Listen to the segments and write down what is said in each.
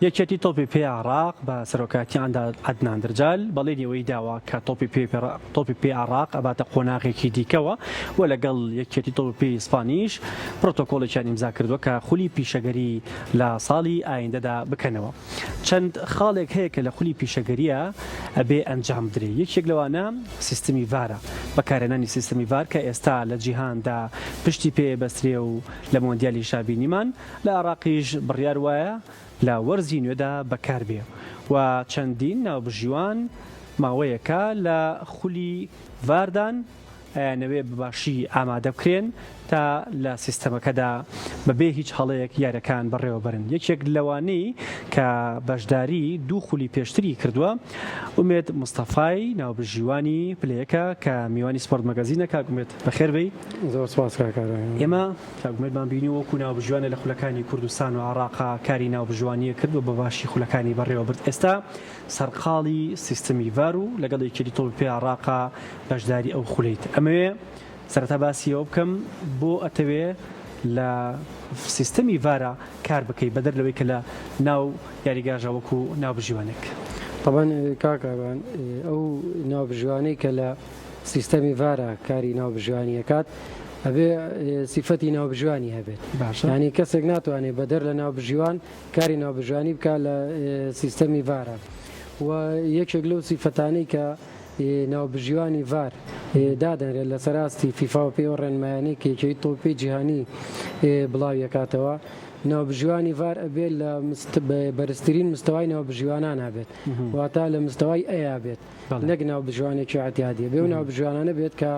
یەکێتی تۆپی پێ عراق بە سەرۆکاتیاندا عەدنان درجال بەڵێنیەوەی داوە کە تۆپی پێ عراق ئەباتە قۆناغێکی دیکەوە و لەگەڵ یەکێتی تۆپی پێ ئیسپانیش پرۆتۆکۆڵێکیان ئیمزا کردووە کە خولی پیشەگەری لە ساڵی ئایندەدا بکەنەوە. چەند خاڵێک هەیە کە لە خولی پیشەگەریە ئەبێ ئەنجام بدرێ. یەکێک لەوانە سیستمی ڤارە، بەکارهێنانی سیستمی ڤار کە ئێستا لە جیهاندا پشتی پێ بەسترێ و لە مۆندیالی شابینیمان لە عراقیش بڕیار وایە لە وەرزی نوێدا بەکاربێ و چەندین ناوبژیوان ماوەیەکە لە خولی ڤاردان ئەیانەوێ بەباشی ئامادە بکرێن تا لە سیستەمەکەدا بەبێ هیچ هەڵەیەک یاریەکان بەڕێوە بەرن. یەکێک لەوانەی کە بەشداری دوو خولی پێشتری کردووە ئومێد مستەفای ناوبژیوانی پلەیەکە کە میوانی سپۆرت مەگەزینە. کاکومێت بەخێربەی. زۆر سپاس کاکارم. ئێمە کاکومێتمان بینی وەکو ناوبژیوانە لە خولەکانی کوردستان و عێراقا کاری ناوبژیوانیە کرد و بەباشی خولەکانی بەڕێوە برد. ئێستا سەرقاڵی سیستەمی ڤار و لەگەڵ یەکێتی تۆپی پێ عێراقا بەشداری ئەو خولەیت. ئەمەوێ سەرەتا باسیەوە بکەم بۆ ئەتەوێ لە سیستەمی ڤارە کار بکەی بەدەر لەوەی کە لە ناو یاریگاژە وەکو ناوبژیوانێک. طبعا کاکاوان ئەو ناوبژیوانەی کە لە سیستەمی ڤارە کاری ناوبژیوانی ئەکات ئەبێ سیفەتی ناوبژیوانی هەبێت. ینی کەسێک ناتوانێت بەدەر لە ناوبژیوان کاری ناوبژیوانی بکات لە سیستەمی ڤارە و یەکێک لەو سیفەتانەی کە ناوبژیوانی ڤار دادەنرێت لە سەراستی فیفا و پێوە ڕێنمایانەی کێکەی تۆپی جیهانی بڵاویەکاتەوە ناوبژیوانی ڤار ئەبێت لە بەرزترین مستەوای ناوبژیوانان هەبێت واتە لە مستەوای ئەیا بێت نەک ناوبژیوانێکی ئەتیادیە بێ و ناوبژیوانانە بێت کە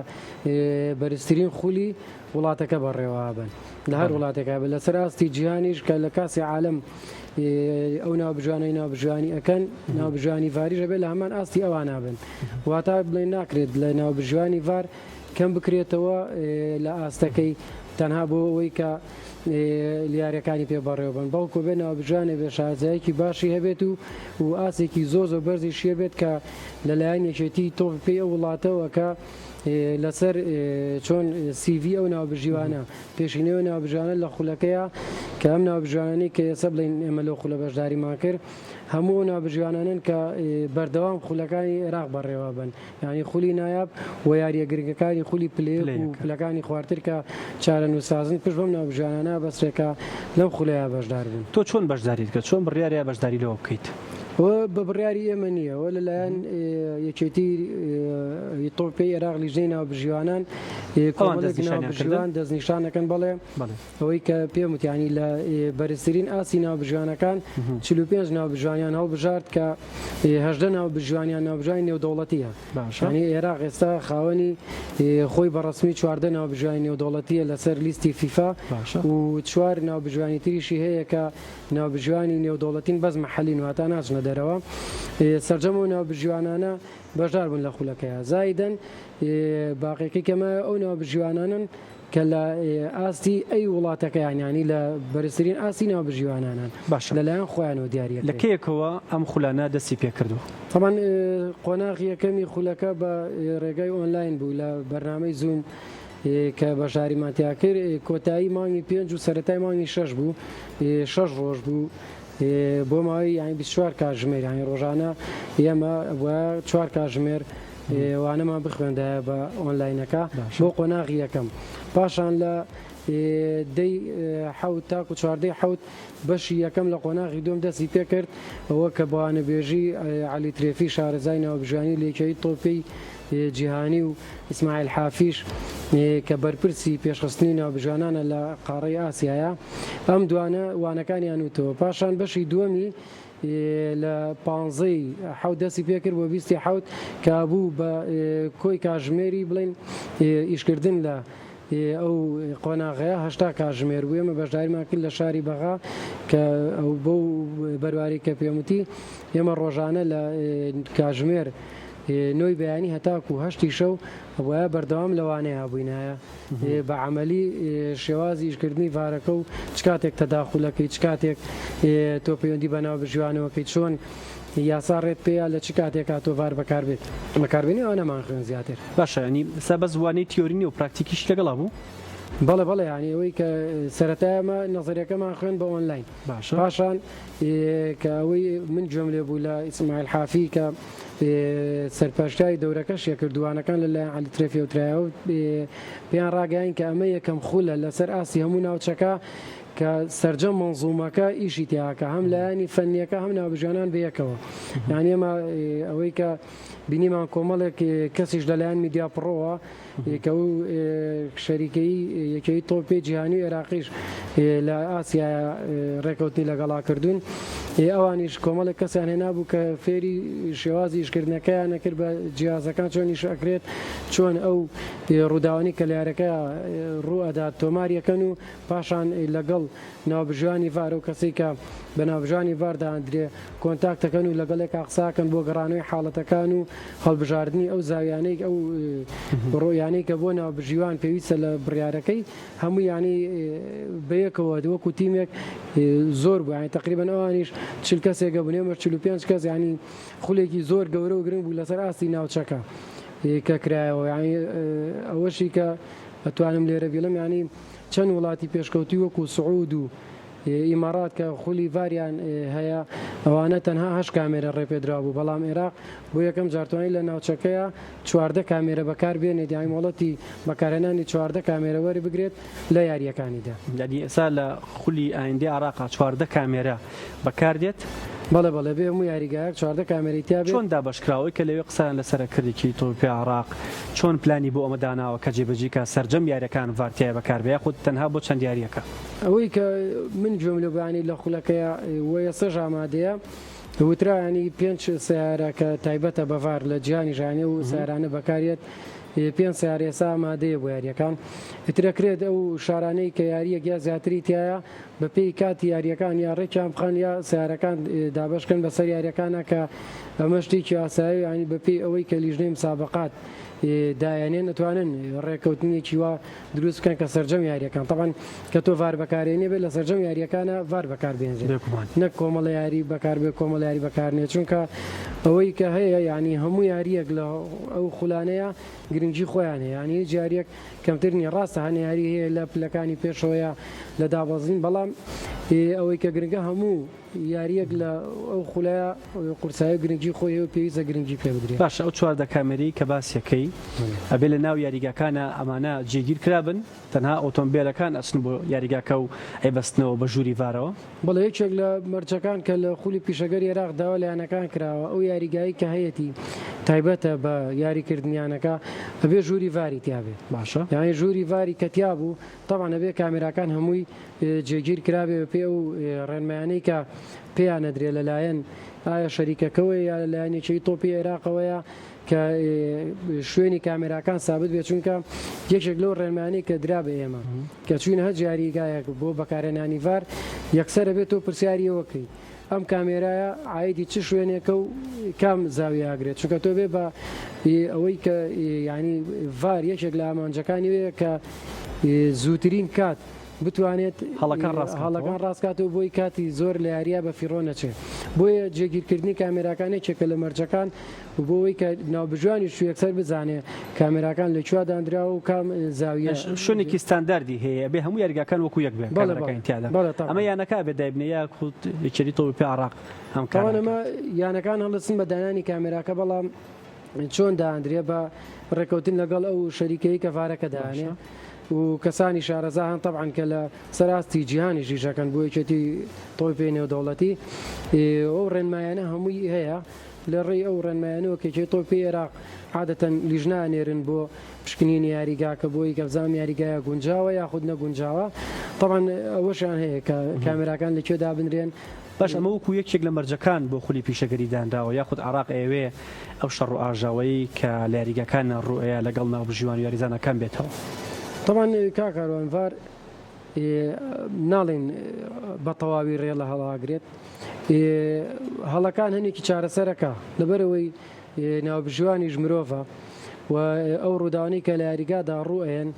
بەرزترین خولی وڵاتەکە بەڕێوە بن لە هەر وڵاتێکا بێت لە سەراستی جیهانیش کە لە کاسی عالم ئەو ناوبژیوانی ئەەکەن ناوبژیوانی ڤاریش بێت لە هەمان ئاستی ئەوان نابن واتە بڵێن ناکرێت لە ناوبژیوانی ڤار کەم بکرێتەوە لە ئاستەکەی تەنها بۆ ئەوەی کە لیارەکانی پێ بەڕێوە بن بەڵکو بێ ناوبژیوانێ بێ شارەزایەکی باشی هەبێت و ئاسێکی زۆر بەرزی شێ بێت کە لەلایەن یەکێتی تۆپی پێی ئەو وڵاتەوە کە لەسەر چۆن سیڤ ئەو ناوبژیوانە پێشینەوە ناوبژیوانە لە خولەکەیە کە ئەم ناوبژیوانەی کە ئێستا بڵین ئێمە لەو خولە بەشداریمان کرد هەموو ناوبژیوانانن کە بەردەوام خولەکانی عێراق بەڕێوە بن ینی خولی نایاب و یاریەگرگەکانی خولی پلێ و پلەکانی خواردتر کە چارە نووسازن پشت بەم ناوبژیوانانە بەسرێکە لەم خولەیە بەشدار بن. تۆ چۆن بەشداریت کرد؟ چۆن بڕیارە بەشداری لەوە بکەیت؟ بە بڕیاری ئێمە نییەوە لەلایەن یەکێتی تۆپی عێراق لیژنەی ناوبژیوانان ناوبژیوان دەستنیشانەکەن بەڵێ ئەوەی کە پێم وتیانی لە بەرزترین ئاسی ناوبژیوانەکان 45 ناوبژیوانیان هەڵبژارد کە 18 ناوبژیوانیان ناوبژیوانی نێودەوڵەتیە. ینی عێراق ئێستا خاوەنی خۆی بەڕەسمی 14 ناوبژیوانی نێودەوڵەتیە لەسەر لیستی فیفا و 4 ناوبژیوانی تریشی هەیە کە ناوبژیوانی نێودەوڵەتین بەس مەحەلین واتە ناچنە دەرەوە سەرجەم و ناوبژیوانانە بەشدار بوون لە خولەکەیە زایدەن باقیەکەی کەمە ئەو ناوبژیوانانن کە لە ئاستی ئەی وڵاتەکەیان ینی لە بەرزترین ئاستی ناوبژیوانانن باش لەلایەن خۆیانەوە دیارە لە کەیەکەوە ئەم خولانە دەستی پێ کردو. تەمان قۆناغی یەکەمی خولەکە بە ڕێگای ئۆنلاین بوو لە بەرنامەی زوم کە بەشاریمانتیا کرد کۆتایی مانگی 5 و سەرەتای مانگی 6 بوو 6 ڕۆژ بوو بۆ ماوەی یانی 24 کاتژمێر ینی ڕۆژانە ئێمە 4 کاتژمێر وانەمان بخوێندایە بە ئۆنلاینەکە بۆ قۆناغی یەکەم پاشان لە دەی حەوت تاکو چواردەی حەوت بەشی یەکەم لە قۆناغی دوم دەستی پێ کرد ئەوە کە بەوانەبێژی عەلی ترێفی شارەزای ناوبژیوانی لێکەوەی تۆپی جیهانی و ئیسماعیل حافیش کە بەرپرسی پێشخستنی ناوبژیوانانە لە قاڕەی ئاسیایە ئەم دوانە وانەکانیان وتەوە پاشان بەشی دووەمی لە 15 حەوت دەستی پێکرد بۆ 20 حەوت کە بوو بە کۆی کاتژمێری بڵێن ئیشکردن لە ئەو قۆناغەیە 80 کاتژمێر بوو ئێمە بەشداریمان کرد لە شاری بەغا کە ئەو بەو بەرواری کە پێم وتی ئێمە ڕۆژانە لە کاتژمێر نۆی بەیانی هەتاکو هەشتی شەو وایە بەردەوام لەوانەیە بووینایە بە عەمەلی شێوازی ئیشکردنی ڤارەکە و چ کاتێک تەداخولەکەی چ کاتێک تۆ پەیوەندی بە ناوبژیوانەوەکەی چۆن یاسا ڕێت پێیا لە چ کاتێکا تۆ ڤار بەکاربێت بەکاربێنی ئەوە نەمان خوێن زیاتر باشە ینی سا بە زوانەی تیۆرینی و پراکتیکیش لەگەڵا بوو بەڵێ ینی ئەوەی کە سەرەتایمە نەزەریەکەمان خوێن بە ئۆنلاین پاشان کە ئەوەی من گوێم لێ بوو لە ئیسماعیل حافی کە سەرپەرشتای دەورەکەش یەکردوانەکان لەلایەن عەلی ترێفێوترایەوە پێیان ڕاگەیان کە ئەمە یەکەم خولە لەسەر ئاسی هەموو ناوچەکە کە سەرجەم مەنزومەکە ئیشی تیاکە هەم لایەنی فەنیەکە هەم ناوبژیانان بەیەکەوە یعنی ئێمە ئەوەی کە بینیمان کۆمەڵێک کەسیش لەلایەن میدیا پڕۆوە کە ئەو شەریکەی یەکەی تۆپی جیهانی و عێراقیش لە ئاسیا ڕێکەوتنی لەگەڵا کردوون ئەوانیش کۆمەڵێک کەسیان هێنابوو کە فێری شێوازی ئیشکردنەکەیان نەکرد بە جیازەکان چۆنیش ئەکرێت چۆن ئەو ڕووداوانی کە لارەکە ڕوئەدات تۆماریەکەن و پاشان لەگەڵ ناوبژوانی ڤار و کەسی کە بە ناوبژانی ڤاردادرێ کۆنتاکتەکەن و لەگەڵێک قساکەن بۆ گەڕانەوەی حاڵەتەکان و هەڵبژاردننی ئەو زاویانەی ئەو ڕۆیانەی کە بۆ ناوبژیوان پێویستە لە بڕیارەکەی هەموو ینی بەیەکەوە وەکو تیمێک زۆر بوو ینی تقریبان ئەوانیش چل کەسێکە بنێمە 45 کەس ینی خولێکی زۆر گەورە و گرنگ بوو لەسەر ئاستی ناوچەکە کە کرایەوە ینی ئەوەشی کە ئەتوانم لێرە بیڵم ینی چەند وڵاتی پێشکەوتی وەکو سعود و ئیمارات کە خولی ڤاریان هەیە ئەوانە تەنها 8 کامێرە ڕێپێدرا بوو بەڵام عێراق بۆ یەکەم جارتوانی لە ناوچەکەیە 14 کامێرە بەکار بێنێت یانی مۆڵەتی بەکارهێنانی 14 کامێرە وەری بگرێت لە یاریەکانیدا یعنی ئێستا لە خولی ئایندی عێراق 14 کامێرە بەکاردێت بەڵێ بێ هەموو یاریگایەک 14 کامێرەی تیا بێت چۆن دابەشکراوەی کە لەوێ قسەیان لەسەر کردێکی تۆپی عێراق چۆن پلانی بۆ ئەمە داناوە کە جێبەجێکە سەرجەم یاریەکان ڤارتیای بەکاربێ خودت تەنها بۆ چەند یاریەکە ئەوەی کە من گوێم لە بەیانی لە خولەکەیە وەیە سەژ ئامادەیە وترانی 5 سیارە کە تایبەتە بەڤار لە جیهانی ژانێ و سیارانە بەکارێت 5 سیارە ئێستا ئامادەیە بۆ یاریەکان ئترەکرێت ئەو شارانەی کە یاریەک یا زیاتری تایە بە پێی کاتی یاریەکان یا ڕێکیان بخەن یا سیارەکان دابشکن بەسەر یاریەکانە کە ئەمە شتێکی ئاسایی ینی بەپێی ئەوەی کە لیژنەی مسابقات دایانێن ئەتوانن ڕێکەوتنیەکی وا دروست بکەن کە سەرجەم یاریەکان طبعاً کە تۆ ڤار بەکارێنێ بێت لە سەرجەم یاریەکانە ڤار بەکاربێنێت نەک کۆمەڵە یاری بەکاربێ کۆمەڵ یاری بەکارنێت چونکە ئەوەی کە هەیە ینی هەموو یاریەک لە ئەو خولانەیە گرنگجی خۆیان هەیە ینی جاریەک کەمترنی ڕاستە هەنێ یاری هەیە لە پلەکانی پێشەوەیە لە دابەزین بەڵام ئەوەی کە گرنگە هەموو یاریەک لە ئەو خولایە قورسایی گرنگجی خۆی و پێویستە گرنگجی پێ بدرێت باشە ئەو 14 کامێرەی کە باسیەکەی ئەبێ لە ناو یاریگاکانە ئەمانە جێگیر کرابن تەنها ئۆتۆمبیلەکان ئەچن بۆ یاریگاکە و ئەیبەستنەوە بە ژووری ڤارەوە بەڵێ یەکێک لە مەرجەکان کە لە خولی پیشەگەر عێراق داوا لایەنەکان کراوە ئەو یاریگایی کە هەیەی تایبەتە بە یاریکردنیانەکە ئەبێ ژووری ڤاری تیابێت باشە یانی ژووری ڤاری کە تیا بوو طبعا ئەبێ کامێراکان هەمووی جێگیر کرابێ پێ و ڕێنمایانەی کە پێیان نەدرێت لەلایەن ئایا شەریکەکەوەی یا لەلایەنێکی تۆپی عێراقەوەیە کە شوێنی کامێراکان سابت بێت چونکە یەکێک لەو ڕێنمایانەی کە درا بە ئێمە کە چوینە هەر جاریگایەک بۆ بەکارهێنانی ڤار یەکسەرە بێت تۆ پرسیاریەوەکەی ئەم کامێرایە ئایدی چ شوێنێکە و کام زاویەگرێت چونکە تۆ بێ بە ئەوەی کە ینی ڤار یەکێک لە ئامانجەکانی وەیە کە زووترین کات بتوانێت هەڵەکان ڕاستکاتەوە بۆی کاتی زۆر لە یاریە بە فیڕۆ نەچێت بۆیە جێگیرکردنی کامێراکانی چێکە لە مەرجەکان و بۆەوەی کە ناوبژوانی شوێکسەر بزانێ کامێراکان لەکووا دانراوە و کام زاویە شوێنێکی ستانداردی هەیە بێ هەموو یاریگاکان وەکو یەک بێن ئەمە یانەکە بێ دایبنەیە یەکێتی تۆپی عێراق ئەمە یانەکان هەڵدەچن بە دانانی کامێراکە بەڵام چۆن داهاندرێ بە ڕێکەوتن لەگەڵ ئەو شەریکەی کە ڤارەکە داهانێ و کەسانی شارەزاهان طبعاً کە لە سەراستی جیهانی ژیژەکەن بۆ یەکێتی تۆپی نێودەوڵەتی ئەو ڕێنمایانە هەمووی هەیە لە ڕێی ئەو ڕێنمایانەوە کێکی تۆپی عێراق عادەتەن لیژنانێرن بۆ پشکنینی یاریگاکە بۆی کە بزانام یاریگایە گونجاوە یاخود نەگونجاوە طبعاً ئەوەشیان هەیە کە کامێراکان لەکوێ دابنرێن باش ئەمە وەکو یەکێک لە مەرجەکان بۆ خولی پیشەگەری دانراوە یاخود عێراق ئەوێ ئەو شەڕ و ئاژاوەی کە لە یاریگاکان ڕوئەیە لەگەڵ ناوبژیوان و یاریزانەکان بێتەوە طبعا کاکاروان ڤار ناڵێن بە تەواوی ڕێ لە هەڵاگرێت هەڵەکان هەنێکی چارەسەرەکە لەبەرەوەی ناوبژوانیش مرۆڤە و ئەو ڕووداوانەی کە لە یاریگادا ڕوئێن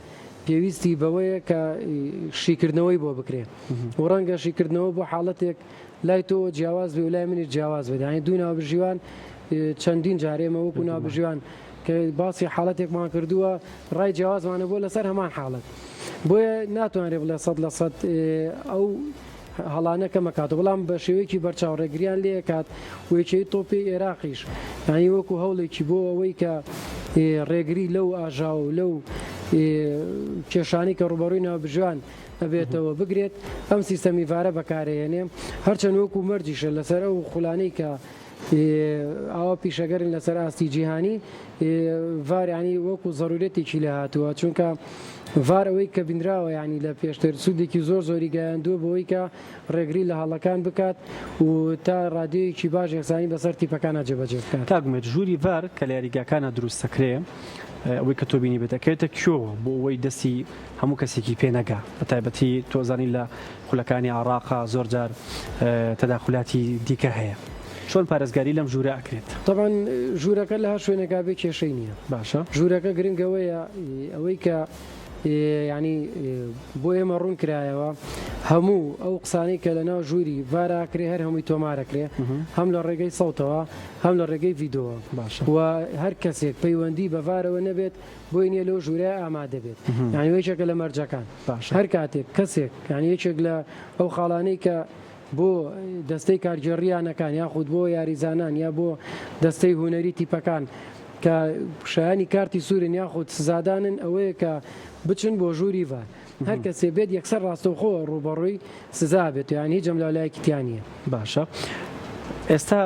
پێویستی بەوەیە کە شیکردنەوەی بۆ بکرێت و ڕەنگە شیکردنەوە بۆ حاڵەتێک لای تۆ جیاواز بێ و لای منیش جیاواز بێت یانی دوو ناوبژیوان چەندین جارێمە وەکو ناوبژیوان کە باسی حاڵەتێکمان کردووە ڕای جیاوازمانە بۆ لەسەر هەمان حاڵەت بۆیە ناتوانێت بڵێ 100% ئەو هەڵانە کەمەکات بەڵام بە شێوەیەکی بەرچاوڕێگریان لێ کات وێچەی تۆپی عێراقیش ینی وەکو هەوڵێکی بۆ ئەوەی کە ڕێگری لەو ئاژا و لەو کێشانی کە ڕوبەڕووی ناوبژوان ئەبێتەوە بگرێت ئەم سیستەمی ڤارە بەکارهێنێ هەرچەند وەکو مەرجیشە لەسەر ئەو خولانەی کە ئاوا پیشەگەرن لەسەر ئاستی جیهانی ڤارانی وەکو ضرورەتێکی لە هاتووە چونکە ڤار ئەوەی کە بینراوە ینی لە پێشتر سوودێکی زۆری گەیاندووە بەوەی کە ڕێگری لە هەڵەکان بکات و تا ڕادیۆیەکی باش یەکسانی بەسەر تیپەکانە جێبەجێ بکات. کاگومێت ژووری ڤار کە لە یاریگاکانە دروستەکرێ ئەوەی کە تۆ بینی بێتەکەێتە کێوە بۆ ئەوەی دەستی هەموو کەسێکی پێنەگا بە تایبەتی تۆزانی لە خولەکانی عێراقا زۆرجار تەداخلاتی دیکە هەیە. چۆن پارێزگاری لەم ژوورە ئەکرێت؟ طبعاً ژوورەکە لە هەر شوێنێکا بێ کێشەی نییە. باشە ژوورەکە گرنگەوەیە ئەوەی کە ینی بۆ ئێمە ڕوون کرایەوە هەموو ئەو قسانەی کە لە ناو ژووری ڤاراکرێ هەر هەمووی تۆمارەکرێ هەم لە ڕێگەی سەوتەوە هەم لە ڕێگەی ڤیدۆوە باشە و هەر کەسێک پەیوەندی بە ڤارەوە نەبێت بۆی نیە لەو ژوورە ئامادە بێت ینی یەکێکە لە مەرجەکان هەر کاتێک کەسێک ینی یەکێک لە ئەو خاڵانەی کە بۆ دەستەی کارگەڕیانەکان یاخود بۆ یاریزانان یا بۆ دەستەی هوەری تیپەکان کە شایانی کارتی سوورن یاخود سزادانن ئەوەیە کە بچن بۆ ژووری ڤار هەر کەسێ بێت یەکسەر ڕاستەوخۆ ڕوبەڕووی سزا بێت یان هیچ جەم لەلایەکیتیانە. باشە ئێستا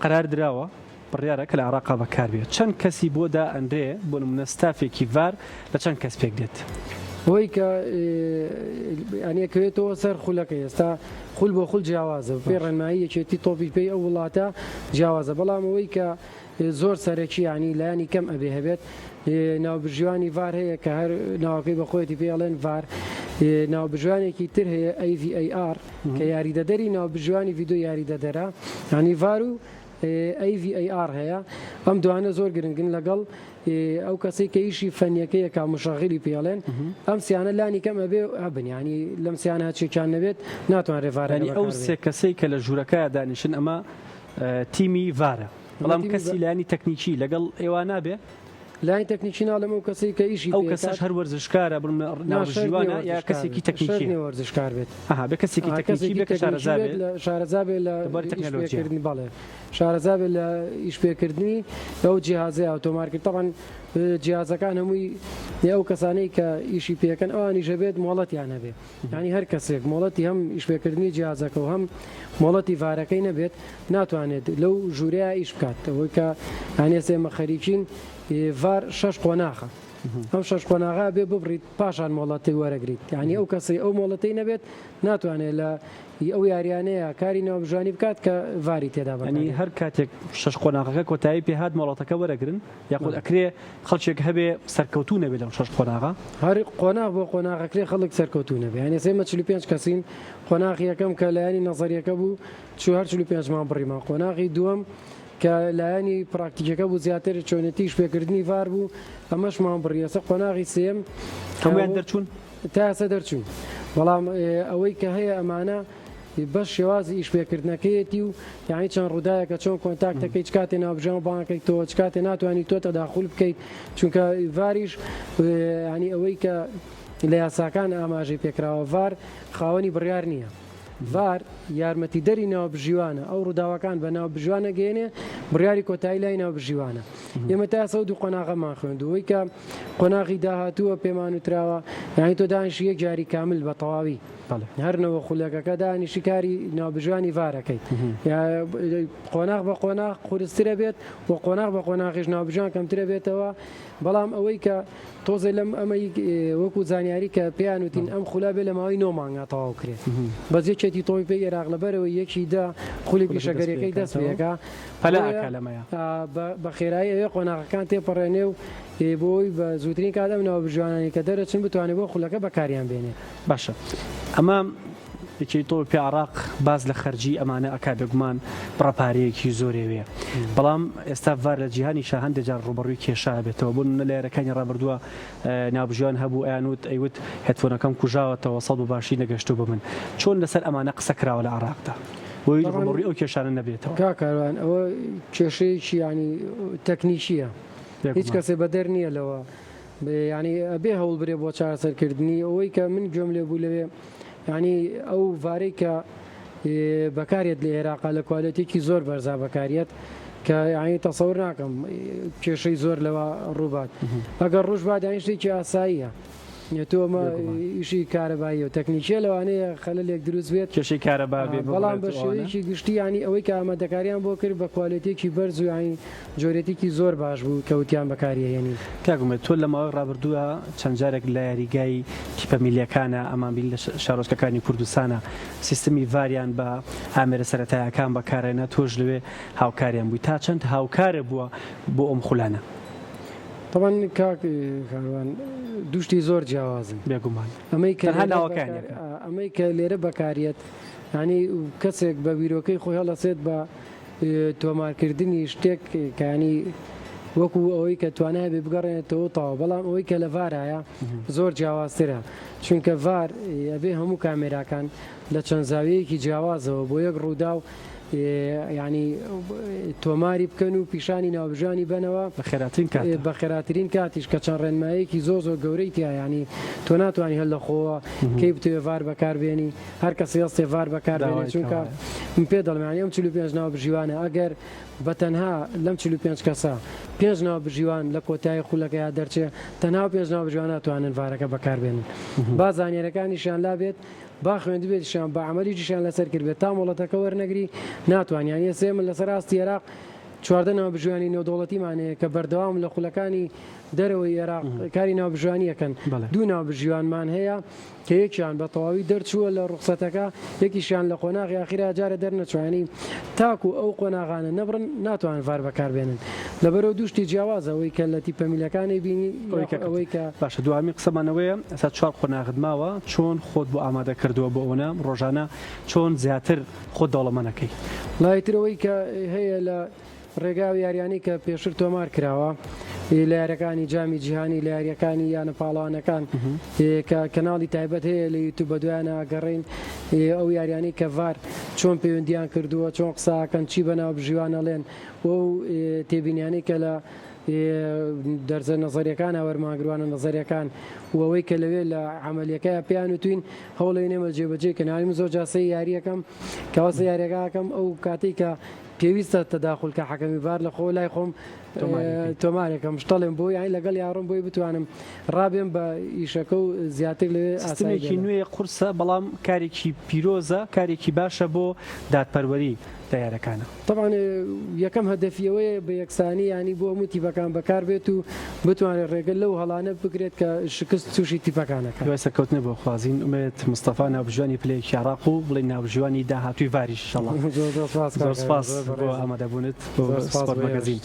قرار دراوە بڕیارە کە لە عێراقا بەکاربێت چەند کەسی بۆدا ئەندرێ بۆ نمونە ستافێکی ڤار لە چەند کەس پێک دێت؟ ئەوەی کە ئەنیەکەوێتەوە سەر خولەکە ئێستا خول بۆ خول جیاوازە پێ ڕێنمایی یەکێتی تۆپی پێی ئەو وڵاتە جیاوازە بەڵام ئەوەی کە زۆر سەرەکی ینی لایانی کەم ئەبێ هەبێت ناوبژوانی ڤار هەیە کە هەر ناوەکەی بەخۆیەتی پێڵێن ڤار ناوبژوانێکی تر هەیە AVAR کە یاریدەدەری ناوبژوانی ڤیدۆ یاریدەدەرا ینی ڤار و AVAR هەیە ئەم دوانە زۆر گرنگن لەگەڵ ئەو کەسەی کە ئیشی فەنیەکەیە کا مشاغلی پێڵێن ئەم سیانە لانی کەم ئەبێ هەبن ینی لەم سیانە هەچێکیان نەبێت ناتوانرێ ڤارانی ئەو سێ کەسەی کە لە ژوورەکە دانیشن ئەمە تیمی ڤارە بەڵام کەسی لایانی تەکنیکی لەگەڵ ئێوە نابێ لای تەکنیکی ناڵەمە و کەسی کە ئیشی ئەو کەسەش هەر وەرزشکارە ناوژیوانە یا کەسێکی تەکنیکی وەرزشکار بێت بە کەسێکی تەکنیکی بێت کە شارەزابێت لە تەکنۆلۆژیکردنی بەڵێ شارەزابێت لە ئیشپێکردنی ئەو جیهازەی ئۆتۆمارکرد تەبەن جیهازەکان هەمووی ئەو کەسانەی کە ئیشی پێکەن ئەوانی ژەبێت مۆڵەتیان هەبێت ینی هەر کەسێک مۆڵەتی هەم ئیشپێکردنی جیهازەکە و هەم مۆڵەتی ڤارەکەی نەبێت ناتوانێت لەو ژوورەیە ئیش بکات ئەوەی کە هەنێسێ مەخەریکین ڤار 6 قۆناغە ئەم 6 قۆناغا بێ ببڕیت پاشان مۆڵەتی وەرەگریت ینی ئەو کەسی ئەو مۆڵەتی نەبێت ناتوانێت لە ئەو یاریانەیە کاری ناوبژوانی بکات کە ڤاری تێدا بەنی هەر کاتێک 6 قۆناغەکە کۆتایی پێهات مۆڵەتەکە وەرەگرن یاخود ئەکرێ خەڵکێک هەبێ سەرکەوتو نەبێت لەم 6 قۆناغا هەر قۆناغ بۆ قۆناغەکرێ خەڵک سەرکەوتو نەبێ ینی سێمە 45 کەسین قۆناغی یەکەم کە لایانی نەزەریەکە بوو 45 مان بڕیما قۆناغی دووەم کە لایانی پراکتیکەکە بوو زیاتر چۆنێتیش پێکردنی ڤار بوو ئەمەشمان بڕیەسە قۆناغی سێم هەمویان دەرچوون تاسە دەرچوون بەڵام ئەوەی کە هەیە ئەمانە بەش شێوازی ئیشپێکردنەکەیەتی و یانی چەند ڕووداوێکە چۆن کۆنتاکتەکەی چکاتێ ناوبژێن بانکەی تۆ چکاتێ ناتوانانی تۆ تەداخل بکەیت چونکە ڤاریش ینی ئەوەی کە لە یاساکان ئاماژەی پێکراوە ڤار خاوەنی بڕیار نییە ڤار یارمەتیدەری ناوبژیوانە ئەو ڕووداوەکان بە ناوبژوانە گەێنێ بڕیاری کۆتایی لای ناوبژیوانە ئێمە تا سە دوو قۆناغەمان خوێندوەوەی کە قۆناغی داهاتووە پێمان وتراوە یانی تۆ دانیشی یەک جاری کامل بە تەواوی هەرنەوە خولەکەکە دانیشی کاری ناوبژوانی ڤارەکەی قۆناغ بە قۆناغ قورسترە بێت و قۆناغ بە قۆناغیش ناوبژوان کەمترە بێتەوە بەڵام ئەوەی کە تۆزە لەم ئەمەی وەکو زانیاری کە پێیان وتین ئەم خولا بێ لە ماوەی 9 مانگا تەواو کرێت بەزیێکێتی تۆی پێی عێراق لەبەرەوە یەکی دا خولی پیشەگەریەکەی دەست پێەکە بە خێرایی ئەوێ قۆناغەکان تێپەڕێنێ و بۆی بە زووترین کاتەم ناوبژوانانی کە دەرەچن بتوانێت بۆ خولەکە بەکاریان بێنێت. باشە ئەمە یەکەی تۆ پێ عێراق باز لە خەرجی ئەمانە ئەکا بێگومان بڕەپارەیەکی زۆرێوەیە بەڵام ئێستا ڤار لە جیهانی شە هەندێک جار ڕوبەڕووی کێشا بێتەوە بوون لە لایەنەکانی ڕابردووە ناوبژوان هەبوو ئەیانوت ئەیوت هێدفۆنەکەم کوژاوەتەوە سەد و باشی نەگەشتو بە من چۆن لەسەر ئەمانە قسە کراوە لە عێراقدا بۆی ڕوبەڕووی ئەو کێشانە نەبێتەوە کاکاروان ئەوە کێشەیەکی ینی تەکنیکیە هیچ کەسێ بەدەر نییە لەوە ینی ئەبێ هەوڵ برێ بۆ چارەسەرکردنی ئەوەی کە من گوێم لێ بوو لەوێ ینی ئەو ڤارەی کە بەکارێت لە عێراقا لە کوالەتێکی زۆر بەرزا بەکارێت کە یانی تەسەور ناکەم کێشەی زۆر لەوە ڕووبات ئەگەر ڕۆژ بات یانی شتێکی ئاساییە تۆمە ئیشی کارەبایی و تەکنیکیە لەوانەیە خەلەلێک دروست بێت کێشەی کارەبا بێ بەڵام بە شێوەیەکی گشتی ینی ئەوەی کە ئامادەکاریان بۆ کرد بە کوالەتێکی بەرز و یانی جۆرێتێکی زۆر باش بوو کەوتیان بەکاریهێنی کاگومێت تۆ لەماوەی ڕابردووە چەند جارێک لە یاریگای تیپە میلیەکانە ئەمانبیل لە شارۆچکەکانی کوردستانە سیستمی ڤاریان بە ئامێرە سەرەتایەکان بەکارێنە تۆش لەوێ هاوکاریان بووی تا چەند هاوکارە بووە بۆ ئەم خولانە طبعا کاک کاروان دوشتی زۆر جیاوازن بێگومان ئەمەی کە لێرە بەکارێت ینی کەسێک بە بیرۆکەی خۆی هەڵەسێت بە تۆمارکردنی شتێک کانی وەکو ئەوەی کە توانای بێ بگەڕێنێتەوە تاوە بەڵام ئەوەی کە لە ڤارایە زۆر جیاوازترە چونکە ڤار ئەبێ هەموو کامێراکان لە چەند زاویەیەکی جیاوازەوە بۆ یەک ڕوودا و ینی تۆماری بکەن و پیشانی ناوبژانی بنەوە بە خێراترین کاتیش کە چەند ڕێنمایەکی زۆر گەورەی تیاینی تۆ ناتوانانی هەل لەخۆوە کەی بتوێ ڤار بەکاربێنی هەر کەسی هەستێ ڤار بەکاربێنێت چونکە من پێ دەڵمانی ئەم 45 ناوبژیوانە ئەگەر بەتەنها لەم 45 کەسە 5 ناوبژیوان لە کۆتایی خولەکەیا دەرچێت تەنها 5 ناوبژیوان ناتوانن ڤارەکە بەکاربێنن با زانێرەکانیشان لابێت با خوێندی بێتیشان بە عملیشیان لەسەر کرد بێت تا مۆڵەتەکە وەرنەگری ناتوانیان یە سێ من لەسەر ڕاستی عێراق 14 ناوبژیوانی نێودەوڵەتیمانەیە کە بەردەوام لە خولەکانی دەرەوەی عێراق کاری ناوبژیوانیەکەن دوو ناوبژیوانمان هەیە کە یەکیان بە تەواوی دەرچووە لە ڕوخسەتەکە یەکیشیان لە قۆناغی ئاخیرا جارە دەرنەچوانی تاکو ئەو قۆناغانە نەبڕن ناتوانن ڤار بەکاربێنن لەبەرەوە دوشتی جیاوازە ئەوەی کە لە تیپە میلەکانی بینی ئەوەی کە باشە دوامی قسەمانەوەیە ئەسا 4 قۆناغت ماوە چۆن خۆت بۆ ئامادە کردووە بۆ ئەوە ڕۆژانە چۆن زیاتر خۆ دەوڵەمەنەکەی لایترەوەی کە هەیە لە ڕێگاوی یاریانی کە پێشتر تۆمار کراوە لە یاریەکانی جامی جیهانی لە یاریەکانی یانە پاڵانەکان کە کەناڵی تایبەت هەیە لە یوتیوب بە دوایانە ئاگەڕین ئەو یاریانی کە ڤار چۆن پەیوەندیان کردووە چۆن قساکەن چی بەناو بژیوانەڵێن و تێبینیانی کە لە دەرزە نەزەریەکان وەرماگروانە نەزەریەکان وەوەی کە لەوێ لە عملیەکەی پێیان وتوین هەوڵی نێمە جێبەجێ کە ناویم زۆر جاسی یاریەکەم کەواسە یاریەکەکەم ئەو کاتێک کە پێویستە تەداخولکە حەکەمی ڤار لە خۆ لای خۆم تۆمارێکم شتەڵێم بۆی یانی لەگەڵ یاڕۆم بۆی بتوانم ڕابێن بە ئیشەکە و زیاتر لێ ئاستێکی نوێ قورسە بەڵام کارێکی پیرۆزە کارێکی باشە بۆ دادپەروەری تیارەکانە طبعا یەکەم هەدەفیەوەیە بە یەکسانی ینی بۆ هەموو تیپەکان بەکار بێت و بتوانێت ڕێگەل لەو هەڵانە بگرێت کە شکست تووشی تیپەکانەکە دوای سەرکەوتنە بۆ خوازین ئومێت مستەفا ناوبژوانی پلەیەکی عێراق و بڵێ ناوبژوانی داهاتووی ڤاریش ئینشەڵڵا زۆر سپاس بۆ ئامادەبوونت بۆ سپۆرت مەگەزین